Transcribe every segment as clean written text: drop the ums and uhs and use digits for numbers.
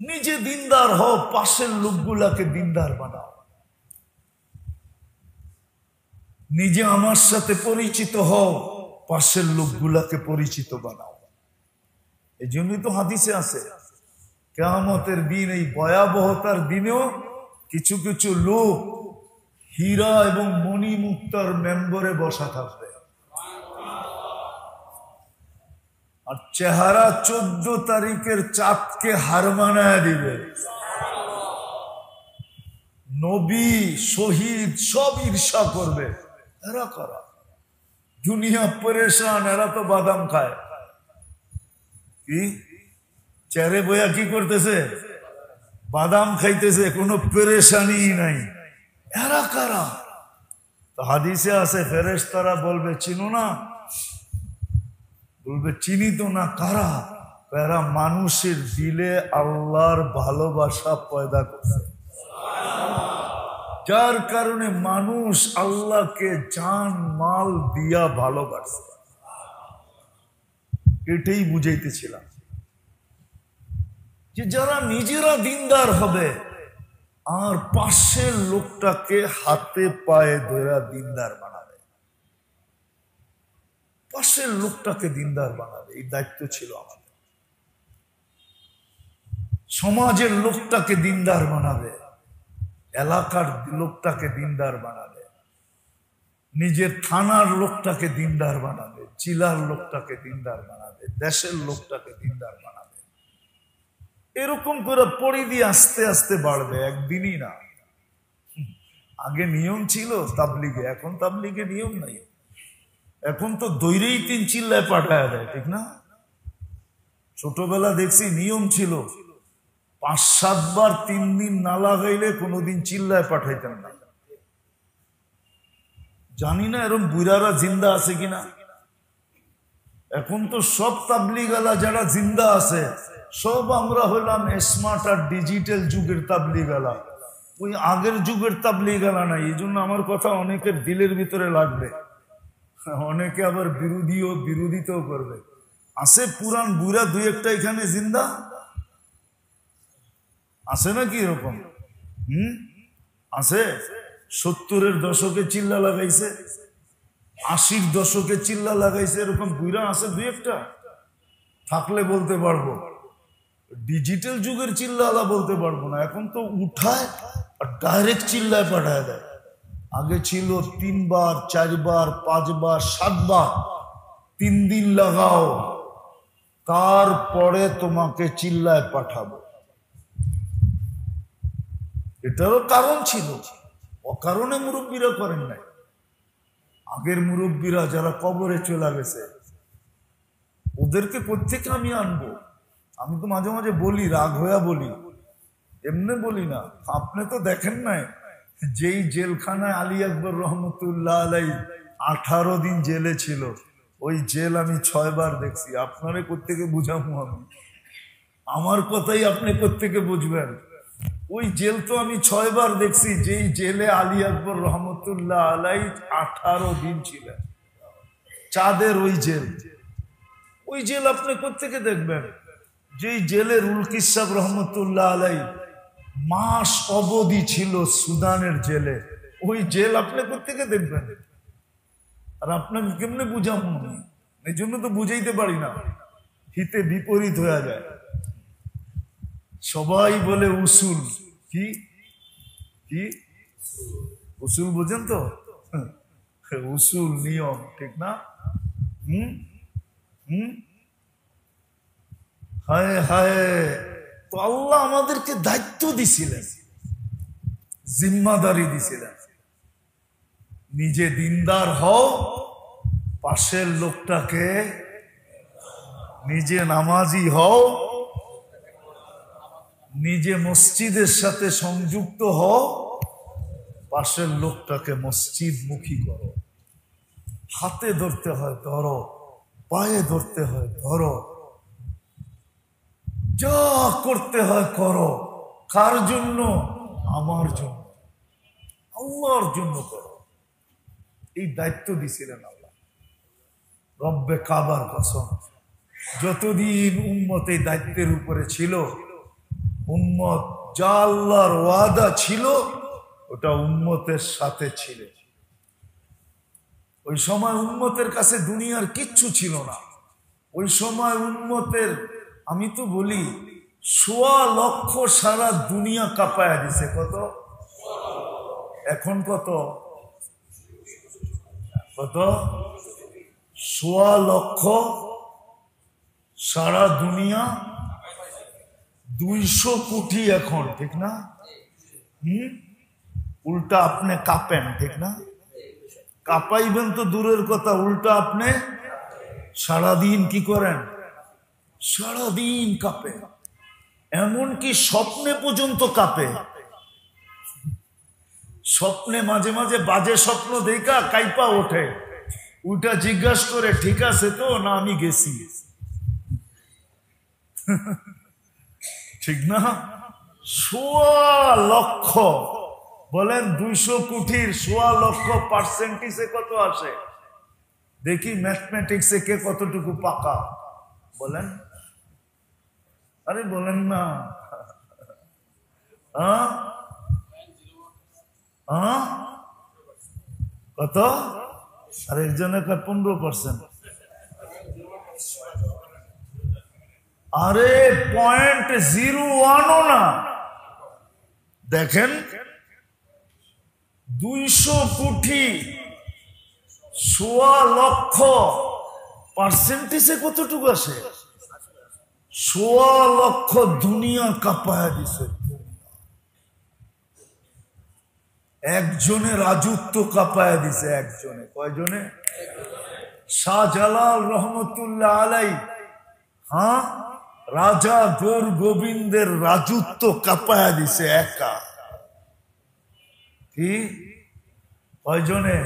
নিজে দিনদার হও, পাশের লোকগুলাকে দিনদার বানাও। নিজে আমার সাথে পরিচিত হও, পাশের লোকগুলাকে পরিচিত বানাও। এই জন্যই তো হাদিসে আছে, কিয়ামতের দিন, এই ভয়াবহতার দিনেও কিছু কিছু লোক হীরা এবং মণিমুক্তার মেম্বরে বসা থাকবে, আর চেহারা 14 তারিখের চাঁদকে হার মানায় দিবে। নবী, শহীদ সব ঈর্ষা করবে, এরা কারা? দুনিয়া পরেশান, এরা তো বাদাম খায়। কি চেহারে বইয়া কি করতেছে? বাদাম খাইতেছে, কোনো পেরেশানি নাই। এরা কারা? তো হাদিসে আছে, ফেরেশতারা বলবে চিনো না? বলবে চিনি তো না। কারা? এরা মানুষের দিলে আল্লাহর ভালোবাসা পয়দা করছে, যার কারণে মানুষ আল্লাহকে জান মাল দিয়া ভালোবাসে। এটাই বুঝাইতেছিলাম যে যারা নিজেরা দিনদার হবে আর পাশের লোকটাকে হাতে পায়ে ধরে দিনদার বানাবে, পাশের লোকটাকে দিনদার বানাবে, এই দায়িত্ব ছিল আমাদের। সমাজের লোকটাকে দিনদার বানাবে, এলাকার লোকটাকে দিনদার বানাবে, নিজের থানার লোকটাকে দিনদার বানাবে, জেলার লোকটাকে দিনদার বানাবে, দেশের লোকটাকে দিনদার বানাবে। এরকম করে পরিধি আস্তে আস্তে বাড়বে, একদিনই না। আগে নিয়ম ছিল তাবলিগে, এখন তাবলিগে নিয়ম নাই। এখন তো দৈরেই 3 চিল্লায় পাঠায় দেয়, ঠিক না? ছোটবেলা দেখছি নিয়ম ছিল 5-7 বার 3 দিন না লাগাইলে কোনোদিন চিল্লায় পাঠাইতেন না। জানি না এরকম বুড়ারা জিন্দা আছে কিনা। এখন তো সব তাবলিগালা যারা জিন্দা আছে সব আমরা হলাম স্মার্ট আর ডিজিটাল যুগের তাবলিগালা, ওই আগের যুগের তাবলিগালা নাই। এই জন্য আমার কথা অনেকের দিলের ভিতরে লাগবে, অনেকে আবার বিরোধিতাও করবে। আছে পুরান বুড়া 2-1টা এখানে জিন্দা আছে নাকি? এরকম আছে। 70-এর দশকে চিল্লা লাগাইছে, 80-র দশকে চিল্লা লাগাইছে, এরকম বুড়া আছে 2-1টা। থাকলে বলতে পারবো, ডিজিটাল যুগের চিল্লা বলতে পারবো না। এখন তো উঠায় আর ডাইরেক্ট চিল্লায় পাঠায় দেয়। আগে ছিল 3 বার 4 বার 5 বার 7 বার, 3 দিন লাগাও, তারপরে তোমাকে চিল্লায় পাঠাবো। এটারও কারণ ছিল, অকারণে মুরব্বীরা করেন নাই। আগের মুরব্বীরা যারা কবরে চলে গেছে, ওদেরকে কোত্থেকে আমি আনবো? আমি তো মাঝে মাঝে বলি, রাগ হইয়া বলি, এমনি বলি না। আপনি তো দেখেন নাই যেই জেলখানায় আলী আকবর রহমতুল্লাহ আলাই 18 দিন জেলে ছিল, ওই জেল আমি 6 বার দেখছি। আপনারে কোত্থেকে বুঝাবো আমি? আমার কথাই আপনি কোত্থেকে বুঝবেন? ওই জেল তো আমি 6 বার দেখছি, যেই জেলে আলী আকবর রহমতুল্লাহ আলাই 18 দিন ছিলেন। চাঁদের ওই জেল, ওই জেল আপনি কোত্থেকে দেখবেন? যেই জেলের উলকিস সাহেব রহমতুল্লাহ আলাই মাস অবধি ছিল সুদানের জেলে, ওই জেল আপনি কোত্থেকে দেখবেন? আর আপনাকে কেমনে বুঝাবো? এই জন্য তো বুঝাইতে পারি না, হিতে বিপরীত হয়ে যায়। সবাই বলে উসুল। কি কি উসুল বোঝেন তো? উসুল নিয়ম, ঠিক না? হায় হায়, তো আল্লাহ আমাদেরকে দায়িত্ব দিছিলেন, জিম্মাদারি দিছিলেন, নিজে দিনদার হও, পাশের লোকটাকে, নিজে নামাজি হও, নিজে মসজিদের সাথে সংযুক্ত হও, পাশের লোকটাকে মসজিদ মুখী করো। হাতে ধরতে হয় ধরো, পায়ে ধরতে হয় ধরো, যা করতে হয় করো। কার জন্য? আমার জন্য, আল্লাহর জন্য করো। এই দায়িত্ব দিছিলেন আল্লাহ। রব্বে কাবার কসম, যতদিন উম্মত এই দায়িত্বের উপরে ছিল, উম্মত যা আল্লাহর ওয়াদা ছিল ওটা উম্মতের সাথে ছিল। ওই সময় উম্মতের কাছে দুনিয়ার কিচ্ছু ছিল না। ওই সময় উম্মতের, আমি তো বলি 1.25 লক্ষ সারা দুনিয়া কাঁপায়া দিছে। কত? এখন কত? 1.25 লক্ষ সারা দুনিয়া, 200 কোটি এখন, ঠিক না? উল্টা আপনি কাঁপেন, ঠিক না? কাঁপাইবেন তো দূরের কথা, উল্টা আপনি সারাদিন কি করেন? সারাদিন কাঁপে। এমনকি স্বপ্নে পর্যন্ত কাঁপে। স্বপ্নে মাঝে মাঝে বাজে স্বপ্ন দেখা কাইপা ওঠে, উল্টা জিজ্ঞাসা করে ঠিক আছে তো না আমি গেছি, ঠিক না? 1.25 লক্ষ, বলেন 200 কোটির 1.25 লক্ষ পার্সেন্টেজে কত আসে? দেখি ম্যাথমেটিক্সে কে কতটুকু পাকা, বলেন। আরে বলেন না। কত? আর একজনের 15%। আরে 0.01ও না। দেখেন 200 কোটি 1.25 লক্ষ পার্সেন্টেজে কতটুকু আসে? 1.25 লক্ষ দুনিয়া কাঁপায়া দিছে। একজনে রাজত্ব কাঁপায়া দিছে, একজনে। কয়জনে? শাহজালাল রহমতুল্লাহ আলাই, হ্যাঁ, রাজা গোর গোবিন্দের রাজত্ব কাঁপায়া দিছে একা। কি? কয়জনে?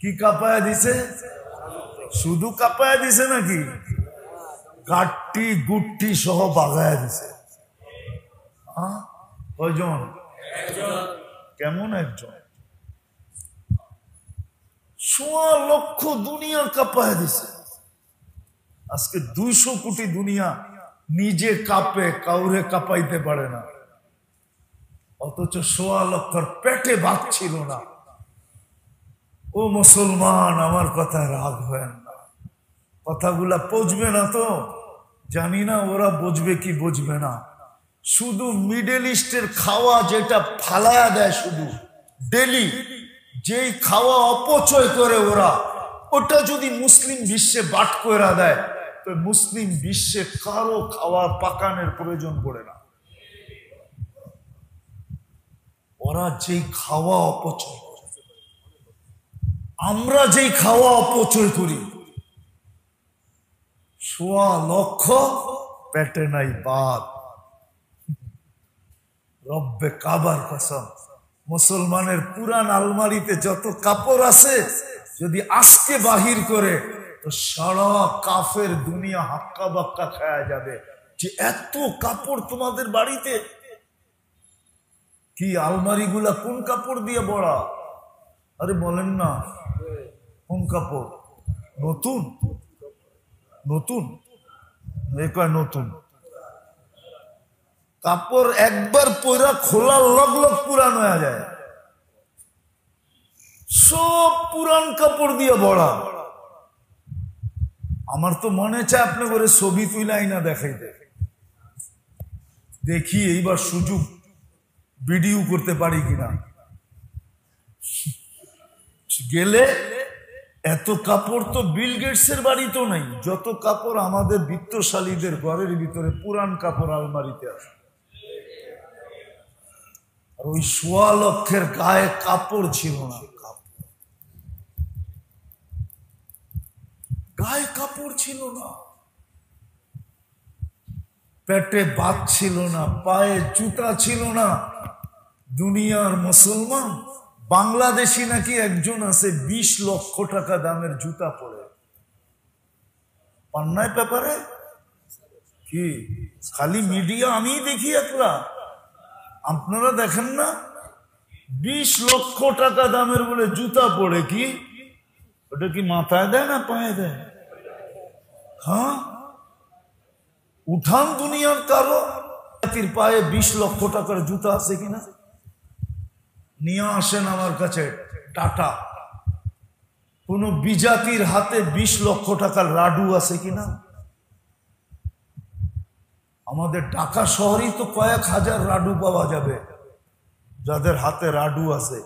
কি কাঁপায়া দিছে? শুধু কাঁপায়া দিছে নাকি গাট্টি গুট্টি সহ বাগায়া দিছে? কয়জন? কেমন একজন? 1.25 লক্ষ দুনিয়া কাঁপায়া দিছে। আজকে 200 কোটি দুনিয়া নিজে কাঁপে, কাউরে কাঁপাইতে পারে না। অথচ 1.25 লক্ষর পেটে ভাত ছিল না। ও মুসলমান, আমার কথায় রাগ হয় না, কথাগুলা পৌঁছবে না তো জানি না, ওরা বুঝবে কি বুঝবে না। শুধু মিডল ইস্টের খাওয়া যেটা ফালায়া দেয়, শুধু ডেলি যেই খাওয়া অপচয় করে ওরা, ওটা যদি মুসলিম বিশ্বে বাট করে দেয় তো মুসলিম বিশ্বে কারো খাওয়া পাকানোর প্রয়োজন পড়ে না। ওরা যেই খাওয়া অপচয় করে, আমরা যেই খাওয়া অপচয় করি, 1.25 লক্ষ পেটে নাই বাদ। রব্বে কাবার কসম, মুসলমানের পুরান আলমারিতে যত কাপড় আছে যদি আজকে বাহির করে তো সারা কাফের দুনিয়া হাক্কা বাক্কা খায়া যাবে যে এত কাপড় তোমাদের বাড়িতে। কি আলমারি গুলা কোন কাপড় দিয়ে বড়া? আরে বলেন না, কোন কাপড়? নতুন নতুন নতুন কাপড় একবার পরা খোলার লগ লগ পুরান হয়ে যায়। সব পুরান কাপড় দিয়ে ভরা। আমার তো মনে চায় আপনি করে ছবি তুলাই না দেখাইতে, দেখি এইবার সুযোগ ভিডিও করতে পারি কিনা। গেলে এত কাপড় তো বিল গেটসের বাড়িতেও নাই, যত কাপড় আমাদের বিত্তশালীদের ঘরের ভিতরে পুরান কাপড় আলমারিতে আছে। আর ওই 1.25 লক্ষের গায়ে কাপড় ছিল না, গায়ে কাপড় ছিল না, পেটে ভাত ছিল না, পায়ে জুতা ছিল না। দুনিয়ার মুসলমান, বাংলাদেশি নাকি একজন আছে 20 লক্ষ টাকা দামের জুতা পরে। পান্নায় পেপারে কি খালি মিডিয়া আমি দেখি একলা, আপনারা দেখেন না? 20 লক্ষ টাকা দামের বলে জুতা পরে। কি ওটা কি মাথায় দেয় না পায়ে দেয়? হ্যাঁ, উঠান দুনিয়ার কারো জাতির পায়ে 20 লক্ষ টাকার জুতা আছে কিনা নিয়ে আসেন আমার কাছে। টাটা কোন বিজাতির হাতে 20 লক্ষ টাকার রাডু আছে কিনা? আমাদের ঢাকা শহরেই তো কয়েক হাজার রাডু পাওয়া যাবে যাদের হাতে রাডু আছে।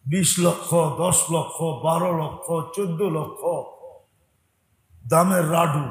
20 লক্ষ, 10 লক্ষ, 12 লক্ষ, 14 লক্ষ দামের রাডু।